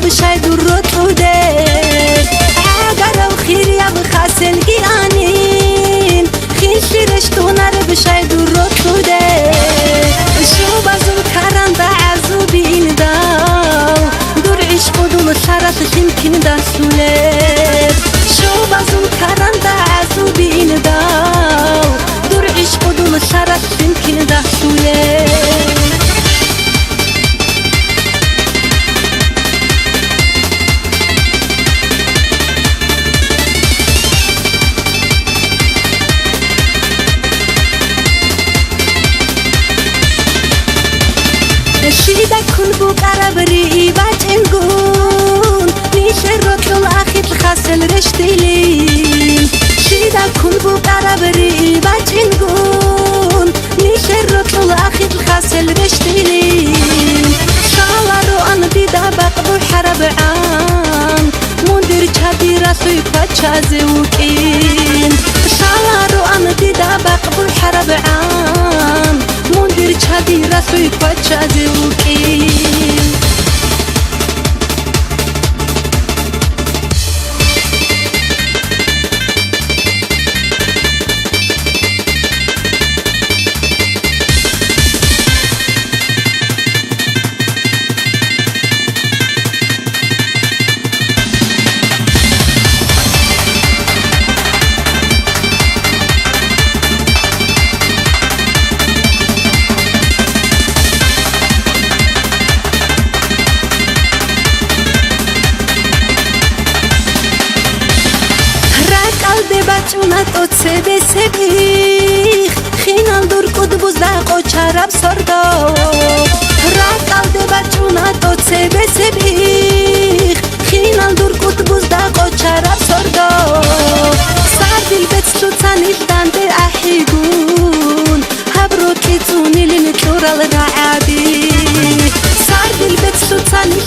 بشاي درت ودير عقرة وخير يا بخاسل قيانين خين شرشتو نار بشاي درت ودير شو بازو كاران بعزو بين داو دور عشق ودوم الشرط يمكن دا سولير شو بازو كاران بعزو بين داو دور عشق ودوم الشرط يمكن دا سولير شيدا كل بقرة بريء باجنقون نشرت الأخي الخاسل رشتلين شيدا كل بقرة بريء باجنقون نشرت الأخي الخاسل رشتلين شالارو أنا بيدا بقبو حرب عام مندر جادي راسوي باتشازي وكين شالارو أنا بيدا بقبو حرب عام مندر جادي راسوي باتشازي وكين سبی سبیخ خینال دور کد بزدق و چرب سردو رکال ده بچونا تو سبی سبیخ خینال دور کد بزدق و چرب سردو سر دل بتسلو تانیل دنده احیگون هبرو کتونی لینتورال رعبی سر دل بتسلو تانیل